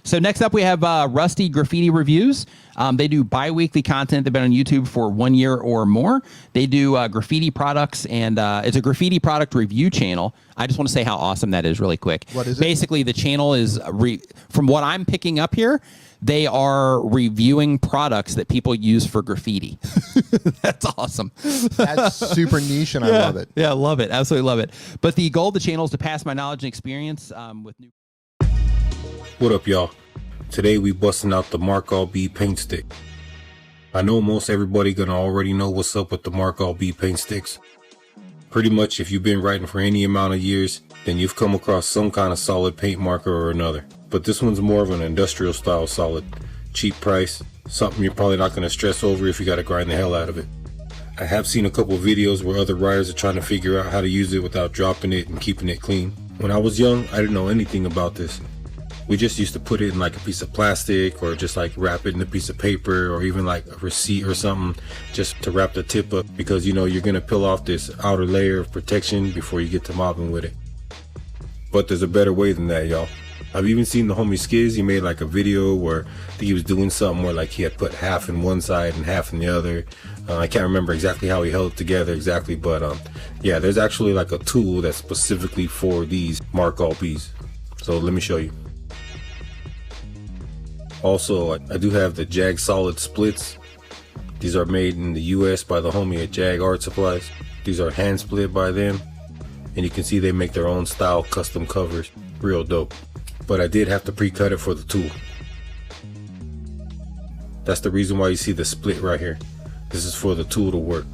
So next up, we have Rusty Graffiti Reviews. They do bi-weekly content. They've been on YouTube for 1 year or more. They do graffiti products, and it's a graffiti product review channel. I just want to say how awesome that is really quick. What is it? Basically, the channel is, from what I'm picking up here, they are reviewing products that people use for graffiti. That's awesome. That's super niche, and I love it. Yeah, love it. Absolutely love it. But the goal of the channel is to pass my knowledge and experience with new. What up, y'all? Today we busting out the Markal-B paint stick. I know most everybody gonna already know what's up with the Markal-B paint sticks. Pretty much if you've been writing for any amount of years, then you've come across some kind of solid paint marker or another. But this one's more of an industrial style solid. Cheap price, something you're probably not going to stress over if you got to grind the hell out of it. I have seen a couple videos where other writers are trying to figure out how to use it without dropping it and keeping it clean. When I was young, I didn't know anything about this. We just used to put it in like a piece of plastic, or just like wrap it in a piece of paper, or even like a receipt or something, just to wrap the tip up, because you know you're going to peel off this outer layer of protection before you get to mobbing with it. But there's a better way than that, y'all. I've even seen the homie Skiz. He made like a video where I think he was doing something where like he had put half in one side and half in the other. I can't remember exactly how he held it together exactly, but yeah, there's actually like a tool that's specifically for these Markal-Bs. So let me show you. Also, I do have the jagsolidsplits. These are made in the US by the homie at Jag Art Supplies. These are hand split by them, and you can see they make their own style custom covers. Real dope. But I did have to pre-cut it for the tool. That's the reason why you see the split right here. This is for the tool to work.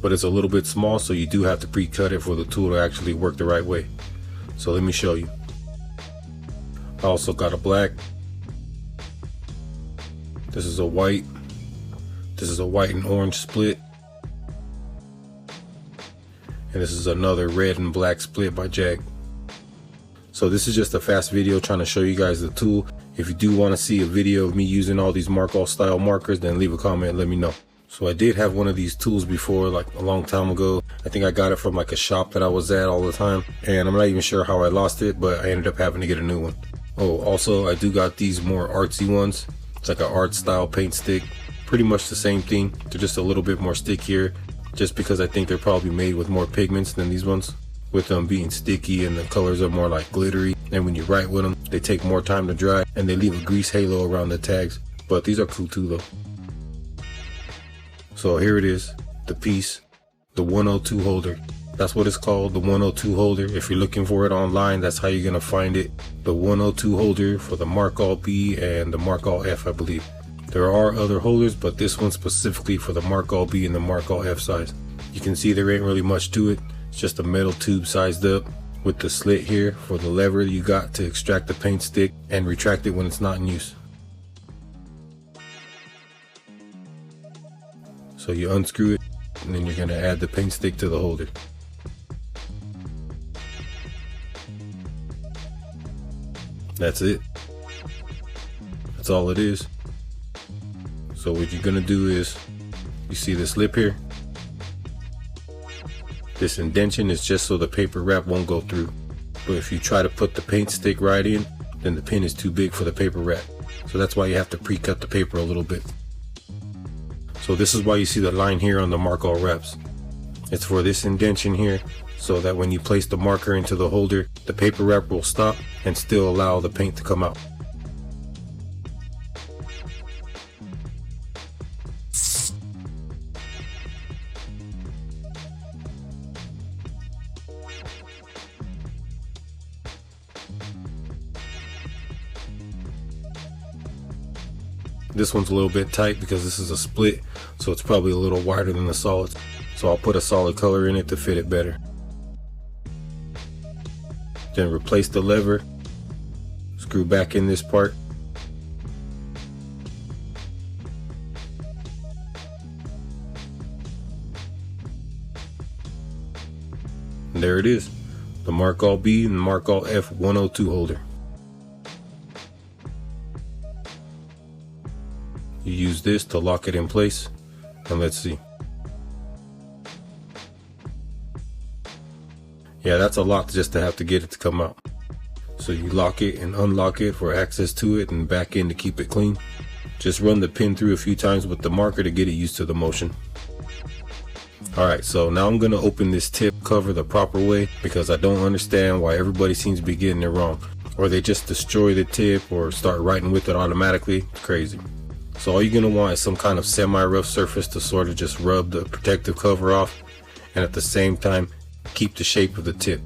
But it's a little bit small, so you do have to pre-cut it for the tool to actually work the right way. So let me show you. I also got a black. This is a white. This is a white and orange split. And this is another red and black split by Jag. So this is just a fast video trying to show you guys the tool. If you do want to see a video of me using all these Markal style markers, then leave a comment and let me know. So I did have one of these tools before, like a long time ago. I think I got it from like a shop that I was at all the time, and I'm not even sure how I lost it, but I ended up having to get a new one. Oh, also I do got these more artsy ones. It's like an art style paint stick. Pretty much the same thing. They're just a little bit more stickier, just because I think they're probably made with more pigments than these ones, with them being sticky, and the colors are more like glittery, and when you write with them they take more time to dry, and they leave a grease halo around the tags. But these are cool too though. So here it is, the piece, the 102 holder. That's what it's called, the 102 holder. If you're looking for it online, that's how you're gonna find it. The 102 holder for the Markal-B and the Markal-F, I believe. There are other holders, but this one's specifically for the Markal-B and the Markal-F size. You can see there ain't really much to it. It's just a metal tube sized up with the slit here for the lever you got to extract the paint stick and retract it when it's not in use. So you unscrew it, and then you're going to add the paint stick to the holder. That's it. That's all it is. So what you're going to do is, you see this lip here? This indentation is just so the paper wrap won't go through. But if you try to put the paint stick right in, then the pin is too big for the paper wrap. So that's why you have to pre-cut the paper a little bit. So this is why you see the line here on the Markal wraps. It's for this indentation here, so that when you place the marker into the holder, the paper wrap will stop and still allow the paint to come out. This one's a little bit tight because this is a split, so it's probably a little wider than the solids. So I'll put a solid color in it to fit it better. Then replace the lever, screw back in this part. And there it is, the Markal-B and the Markal-F 102 holder. You use this to lock it in place, and let's see. Yeah, that's a lot just to have to get it to come out. So you lock it and unlock it for access to it and back in to keep it clean. Just run the pin through a few times with the marker to get it used to the motion. Alright, so now I'm going to open this tip cover the proper way because I don't understand why everybody seems to be getting it wrong. Or they just destroy the tip or start writing with it automatically. Crazy. So all you're going to want is some kind of semi-rough surface to sort of just rub the protective cover off and at the same time keep the shape of the tip.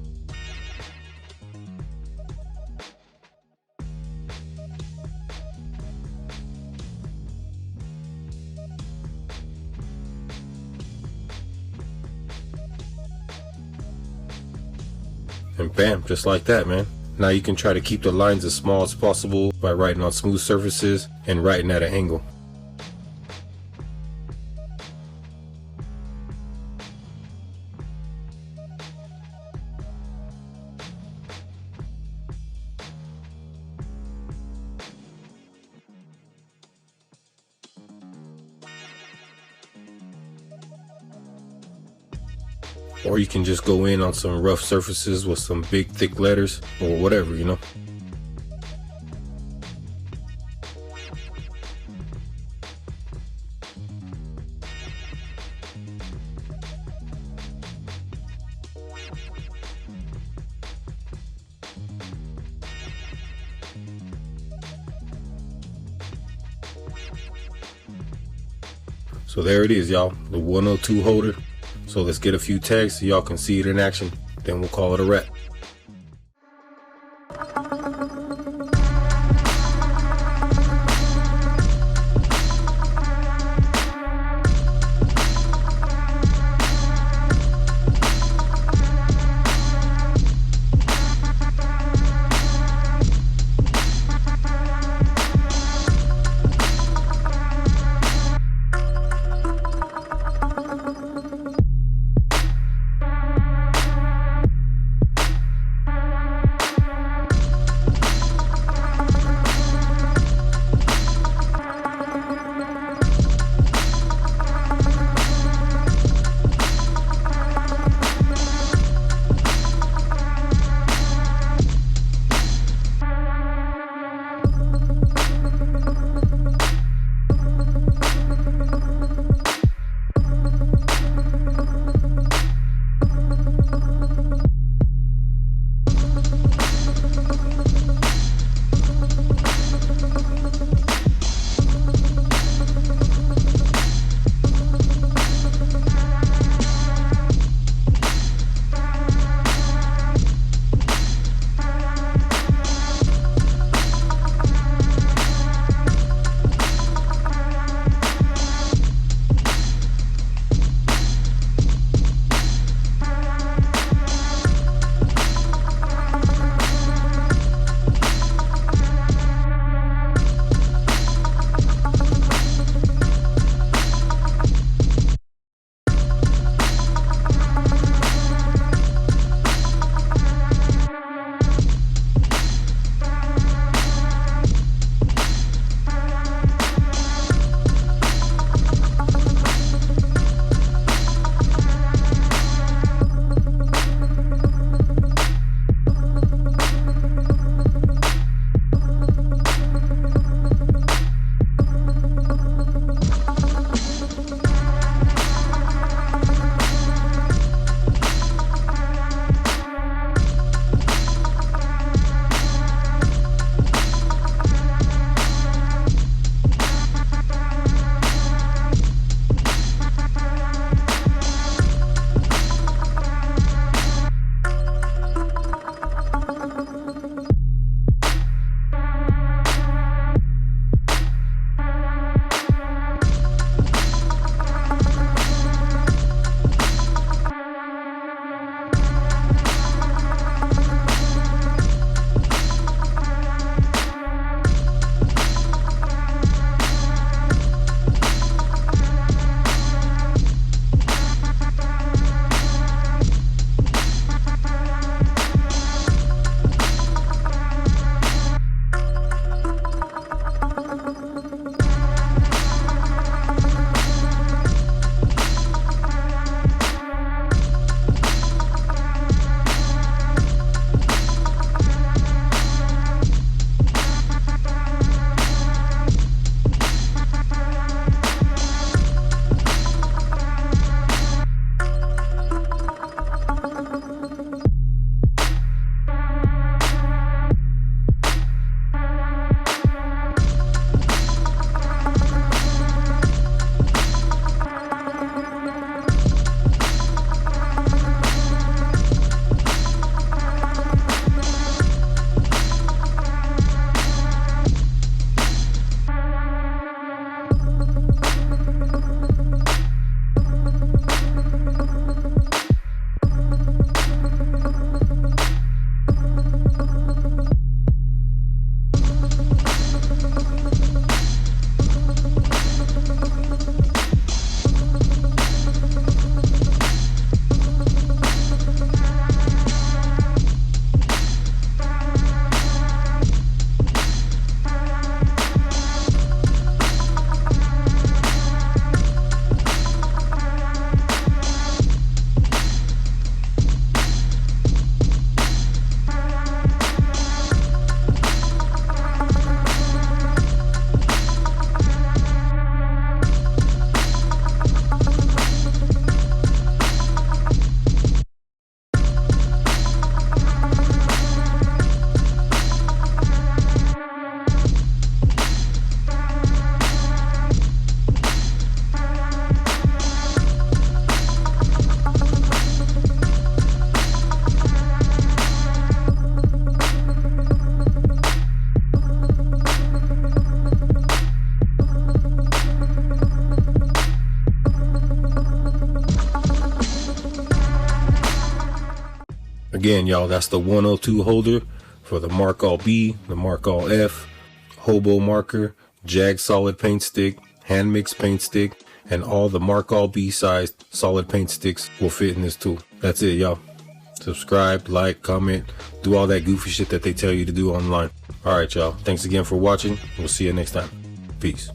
And bam, just like that, man. Now you can try to keep the lines as small as possible by writing on smooth surfaces and writing at an angle. Or you can just go in on some rough surfaces with some big thick letters or whatever, you know. So there it is, y'all, the 102 holder. So let's get a few tags so y'all can see it in action, then we'll call it a wrap. Again, y'all, that's the 102 holder for the Markal-B, the Markal-F, Hobo marker, Jag solid paint stick, hand mixed paint stick, and all the Markal-B sized solid paint sticks will fit in this tool. That's it, y'all. Subscribe, like, comment, do all that goofy shit that they tell you to do online. All right, y'all. Thanks again for watching. We'll see you next time. Peace.